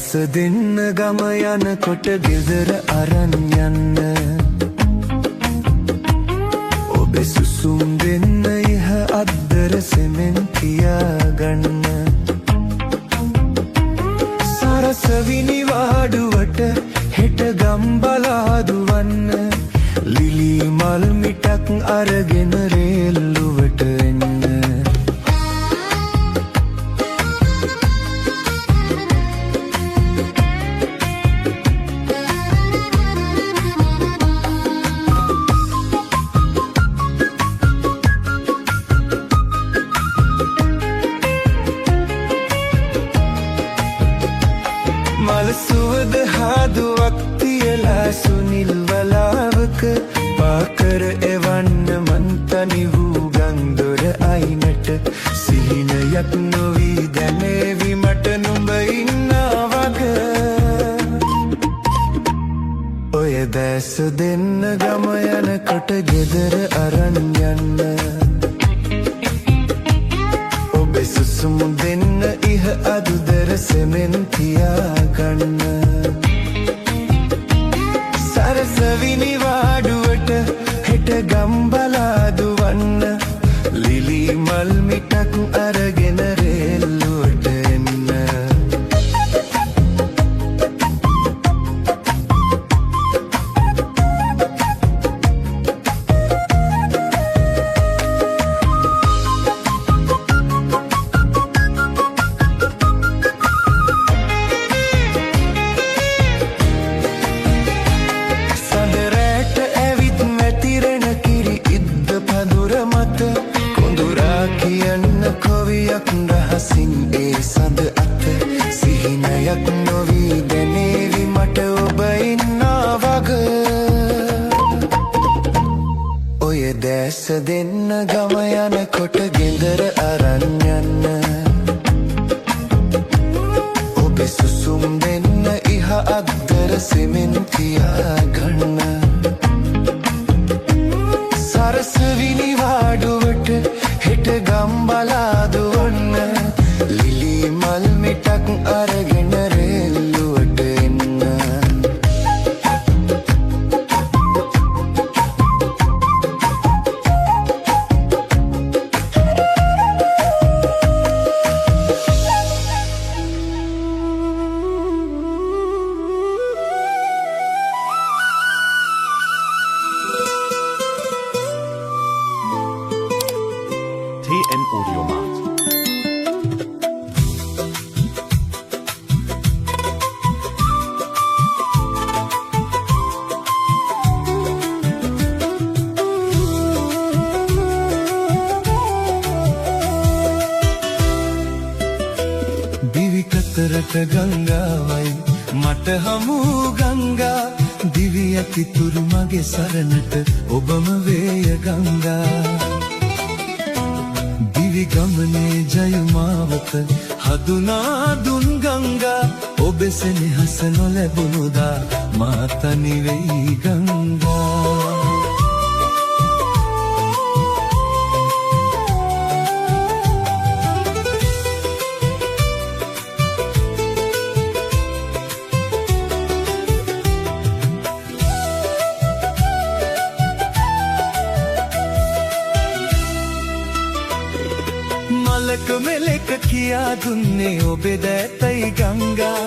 දැස දෙන්න ගම යනකොට ගෙදර අරන් යන්න ඔබේ සුසුම් දෙන්න ඉහ අද්දර සෙමෙන් තියාගන්න සරසවිනි වාඩුවට හෙට ගම්බලා දුවන්න ලිලි මල් මිටක් අරගෙන රේල්ලුවට එන්න මල සුවඳ හාදුවක් තියලා සුනිල් වලාවක පාකර එවන්න මන්තනි වූ ගංදොර අයිනට සිහිනයක් නොවී දැනේවි මට නුඹ ඉන්නා වග ඔය දැස දෙන්න ගම යනකොට ගෙදර අරන් යන්න ඔබේ සුසුම් දෙන්න ඉහ අදුදර සෙමෙන් තියාගන්න සරසවිනි වාඩුවට හෙට ගම්බලා දුවන්න ලිලි මල් මිටක් අරගෙන රේල්ලුවට එන්න කියන්න කොවියක් රහසින් ඒ සඳ අත සිහිනයක් නොවී දැනේවි මට ඔබ ඉන්නා වග ඔය දැස දෙන්න ගම යනකොට ගෙදර අරන් යන්න ඔබේ සුසුම් දෙන්න ඉහ අද්දර සෙමෙන් තියාගන්න සරසවිනි වාඩුවට හෙට ගම්බලා දුවන්න ලිලි මල් මිටක් අරගෙන රේල්ලුවට එන්න TN Audiomat. දිවි කතරට ගංගාවයි මට හමු ගංගා දිවි ඇතිතුරු මගේ සරණට ඔබම වේය ගංගා දිවි ගමනේ ජයමාවත හදුනා දුන් ගංගා ඔබ සෙනෙහස නොලැබුණුදා මා තනි වෙයි ගංගා මලක මෙලෙක කියා දුන්නේ ඔබේ දෑතයි ගංගා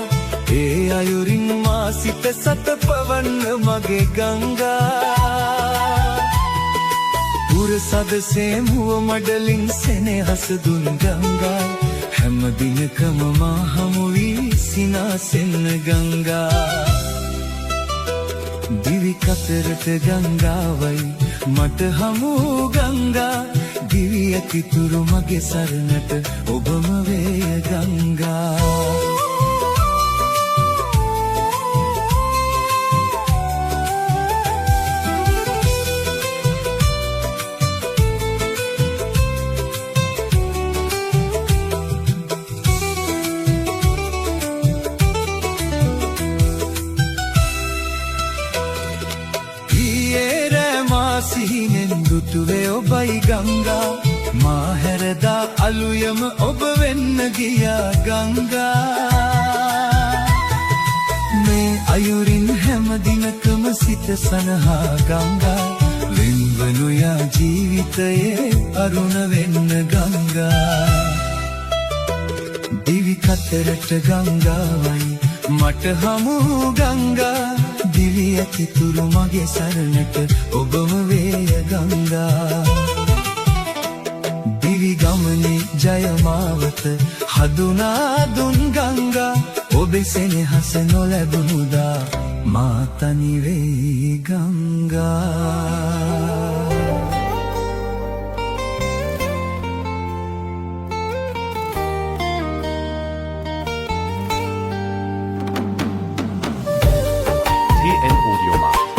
ඒ අයුරින් මා සිත සත පවන්න මගේ ගංගා පුරසදසේ මුව මඩලින් සෙනෙහස දුන් ගංගා හැම දිනකම මා හමු වී සිනාසෙන්න ගංගා දිවි කතරට ගංගාවයි මට හමු ගංගා දිවි ඇතිතුරු මගේ සරණට ඔබම වේය ගංගා සිහිනෙන් දුටුවේ ඔබයි ගංගා මා හැරදා අලුයම ඔබ වෙන්න ගියා ගංගා මේ අයුරින් හැම දිනකම සිත සනහා ගංගා වෙන්වනුයා ජීවිතයේ අරුණ වෙන්න ගංගා දිවි කතරට ගංගාවයි මට හමු ගංගා දිවි ඇතිතුරු මගේ සරණට ඔබම වේය ගංගා දිවි ගමනේ ජයමාවත හදුනා දුන් ගංගා ඔබේ සෙනෙහස නොලැබුණුදා මා තනි වෙයි ගංගා TN Audio Markt.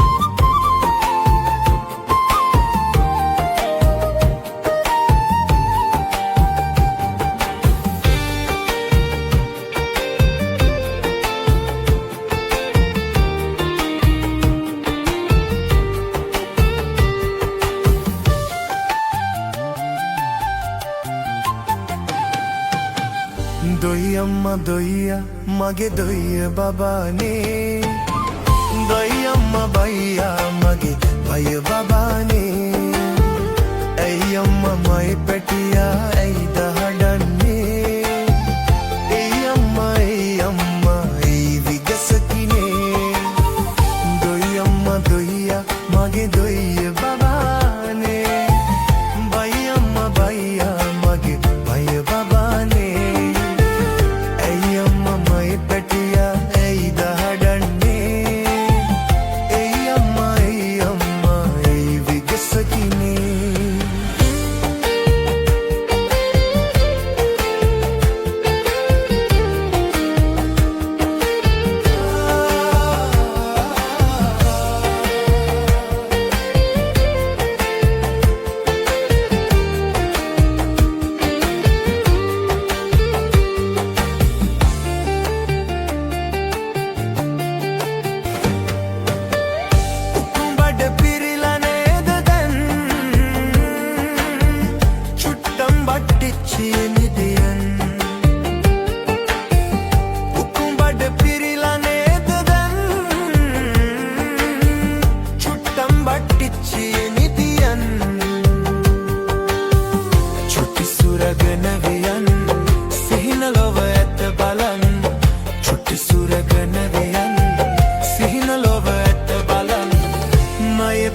දොයියම්මා දොයියා මගේ දොයිය බබානේ දොයියම්මා බයියා මගේ බය බබානේ ඇයි අම්මා මයි පැටියා ඇයිද හඩන්නේ ඇයි අම්මා ඇයි විගසකිනේ දොයියම්මා දොයියා මගේ දොයිය බබානේ බයියම්මා බයියා මගේ බය බබානේ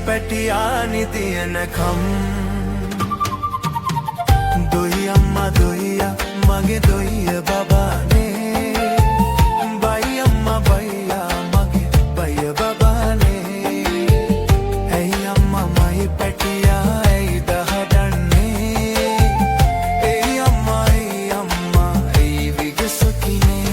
පැටියානි තියනකම් දොයියම්මා දොයියා මගේ දොයිය බබානේ බයියම්මා බයියා මගේ බය බබානේ ඇයි අම්මා මයි පැටියා ඇයිද හදන්නේ ඇයි අම්මා ඇයි විගසකිනේ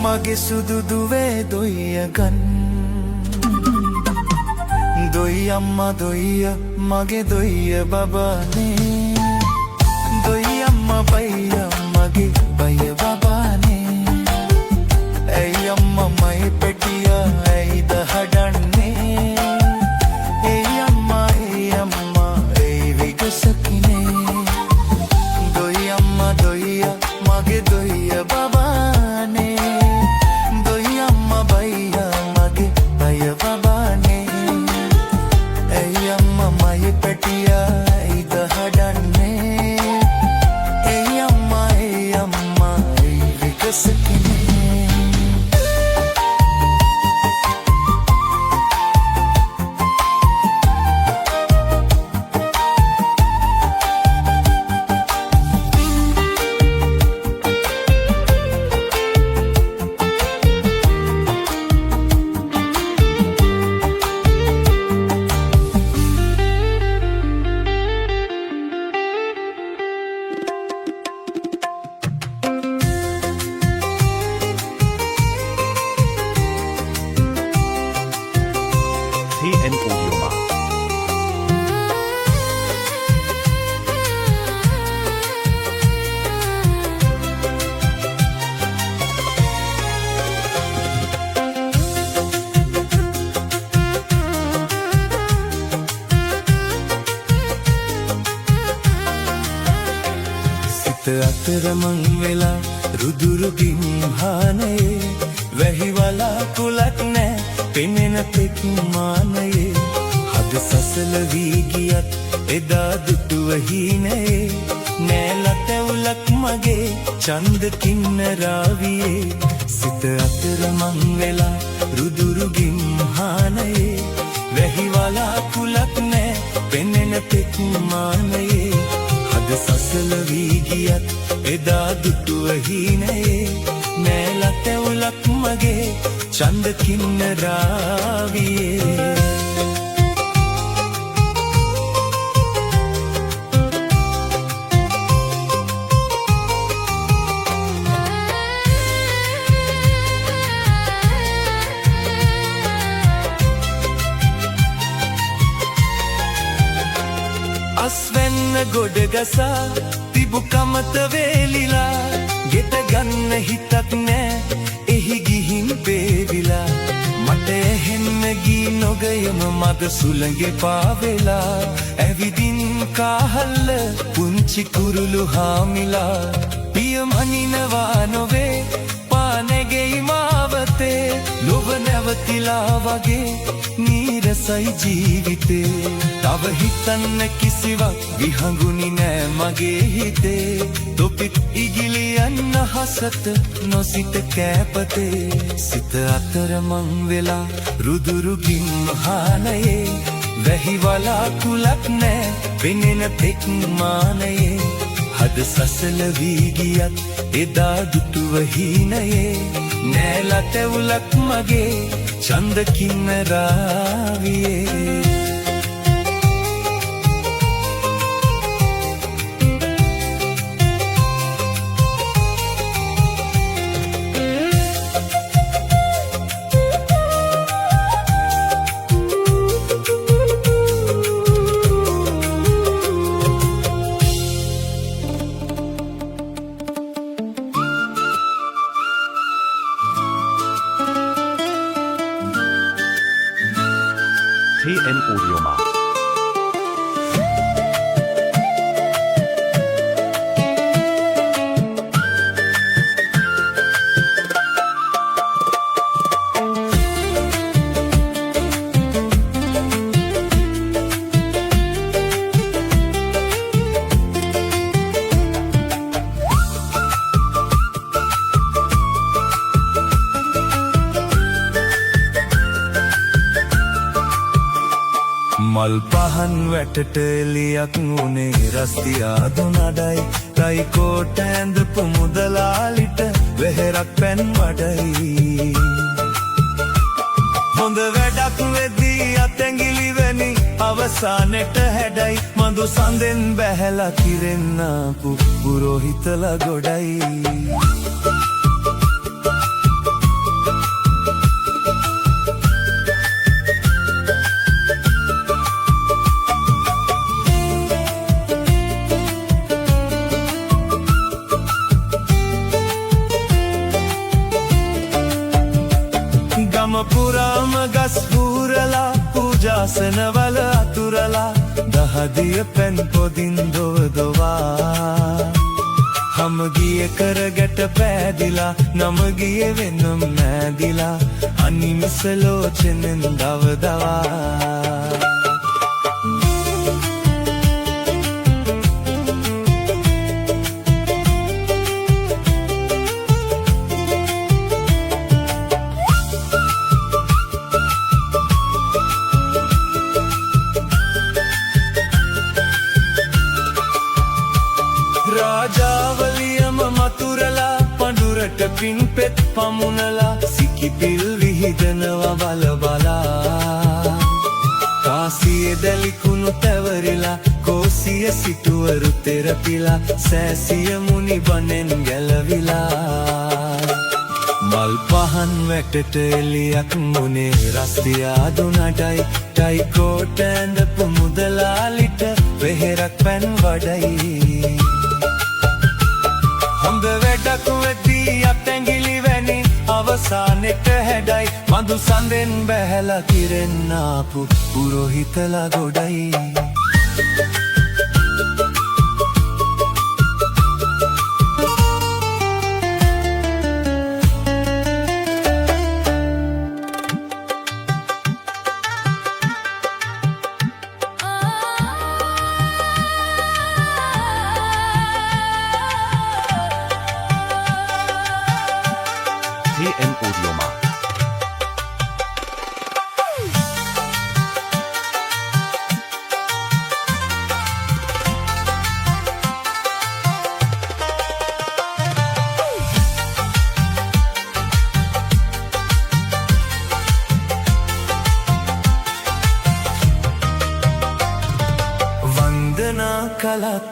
මගේ සුදු දුවේ දොයියගන් දොයියම්මා දොයියා මගේ දොයිය බබානේ දොයියම්මා බයියා මගේ බය බබානේ ඇයි අම්මා මයි පැටියා ඇයිද හඩන්නේ ඇයි අම්මා ඇයි විගසකිනේ දොයියම්මා දොයියා මගේ දොයිය බබානේ දොයියම්මා බයියා මගේ බය බබානේ ඇයි අම්මා මයි පැටියා ඇයිද හඩන්නේ ඇයි අම්මා අතරමං වෙලා රුදුරු ගිම්හානයේ වැහිවලා කුලක් නෑ පෙනෙන තෙක් මානයේ හද සසල වී ගියත් එදා දුටුව හීනයේ නෑලතැවුලක් මගේ චන්ද කින්නරාවියේ සිත අතරමං වෙලා රුදුරු ගිම්හානයේ වැහිවලා කුලක් නෑ පෙනෙන තෙක් මානයේ හද සසල වී ගියත් එදා දුටුව හීනයේ නෑලතැවුලක් මගේ චන්ද කින්නරාවියේ අස්වැන්න ගොඩ ගසා තිබු කමත වේලිලා ගෙට ගන්න හිතක් නෑ එහි ගිහින් පේවිලා මට එහෙන්න ගී නොගයම මද සුළඟේ පාවෙලා ඇවිදින් කාහල්ල පුංචි කුරුළු හාමිලා පියමනිනවා නොවේ පානැගෙයි මාවතේ ලොව නැවතිලා වගේ නීරසයි ජීවිතේ තව හිතන්න කිසිවක් විහඟුනි නෑ මගේ හිතේ තොපිත් ඉගිලියන්න හසත නොසිත කෑපතේ සිත අතරමං වෙලා රුදුරු ගිම්හානයේ වැහිවලා කුලක් නෑ පෙනෙන තෙක් මානයේ හද සසල වී ගියත් එදා දුටුව හීනයේ නෑලතැවුලක් මගේ චන්ද කින්නරාවියේ TN Audio Markt. මල් පහන් වැටට එලියක් උනේ රස්තියාදු නඩයි රයිකෝට ඇඳපු මුදලාලිට වෙහෙරක් පැන් වඩයි හොඳ වැඩක් වෙදී අතැඟිලි වැනි අවසානෙට හැඩයි මඳු සඳෙන් බැහැලා කිරෙන්නාපු පුරෝහිතලා ගොඩයි පුරාම ගස් පූරලා පූජාසනවල අතුරලා දහදිය පැන් පොදින් දොවදොවා හමගිය කරගැට පෑදිලා නමගිය වෙනම් නෑදිලා අනිමිසලෝචනෙන් දවදවා රාජාවලියම මතුරලා පඳුරට පින්පෙත් පමුණලා සිකිපිල් විහිදනවා බලබලා කාසිය දැලිකුණු තැවරිලා කෝසිය සිටුවරු තෙරපිලා සෑසිය මුනි බනෙන් ගැලවිලා මල් පහන් වැටට එලියක් මුනේ රස්තියාදු නඩයි ටයිකෝට ඇඳපු මුදලාලිට වෙහෙරක් පැන් වඩයි හොඳ වැඩක් වෙදී අතැඟිලි වැනි අවසානෙට හැඩයි මඳු සඳෙන් බැහැලා කිරෙන්නාපු පුරෝහිතලා ගොඩයි TM Audio Mark. වන්දනා කලත්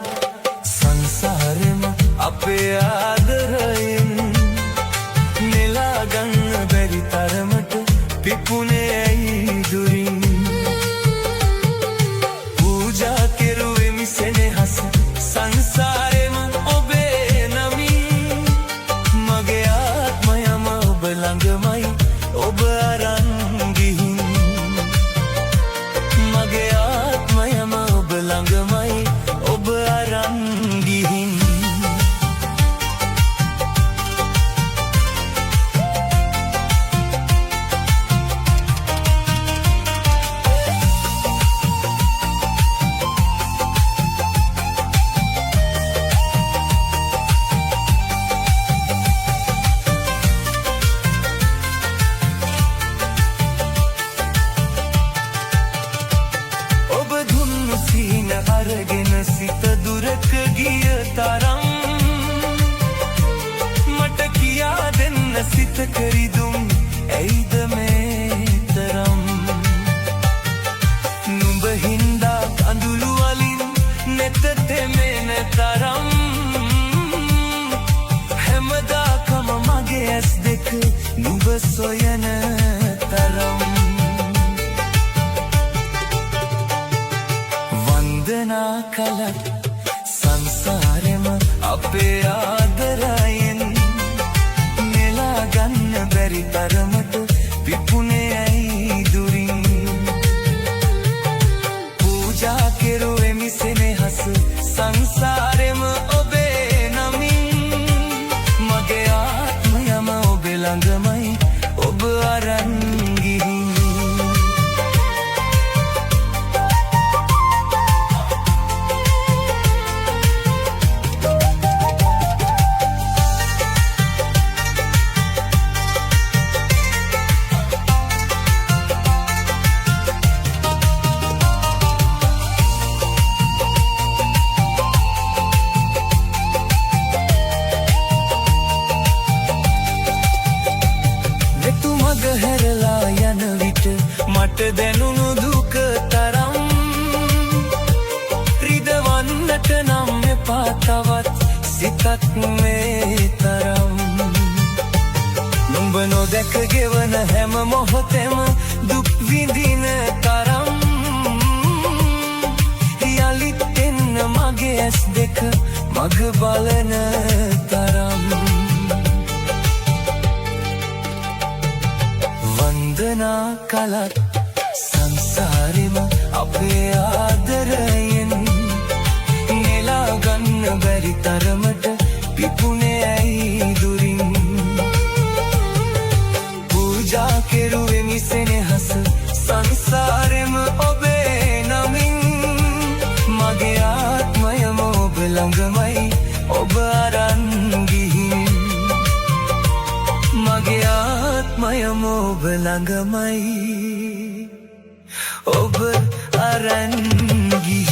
සංසාරෙම අපේ ආදරයෙන් නෙලාගන්න බැරි තරමට පිපුනේ ඇයි දුරින් පූජා කෙරුවෙමි සෙනෙහස සංසාරෙම ඔබේ නමින් මගේ ආත්මයම ඔබ ළඟමයි ඔබ අරන් ගිහින් මගේ ආත්මයම ඔබ ළඟමයි ඔබ අරන් ගිහින් අරගෙන සිත දුරක ගිය තරම් මට කියා දෙන්න සිත කරිදුම් ඇයිද මේ තරම් නුඹ හින්දා කඳුළු වලින් නෙත තෙමෙන තරම් හැමදාකම මගේ ඇස් දෙක නුඹ සොයන තරම් වන්දනා කලත් සංසාරෙම අපේ ආදරයෙන් නෙලාගන්න බැරි තරමට පිපුනේ ඇයි දුරින් පූජා කෙරුවෙමි සෙනෙහස සංසාරෙම ඔබේ නමින් මගේ ආත්මයම ඔබ ළඟමයි ඔබ අරන් ගිහින් හැරලා යන විට මට දැනුණු දුක තරම් රිදවන්නට නම් එපා තවත් සිතක් මේ තරම් නුඹ නොදැක ගෙවන හැම මොහොතෙම දුක් විඳින තරම් යලිත් එන්න මගේ ඇස් දෙක මග බලන තරම් වන්දනා කලත් සංසාරෙම අපේ ආදරයෙන් නෙලාගන්න බැරි තරමට පිපුනේ ඇයි දුරින් පූජා කෙරුවෙමි සෙනෙහස සංසාරෙම ඔබේ නමින් මගේ ආත්මයම ඔබ ළඟමයි ඔබ අරන් ගිහින් මගේ ආත්මයම ඔබ ළඟමයි ඔබ අරන් ගිහින්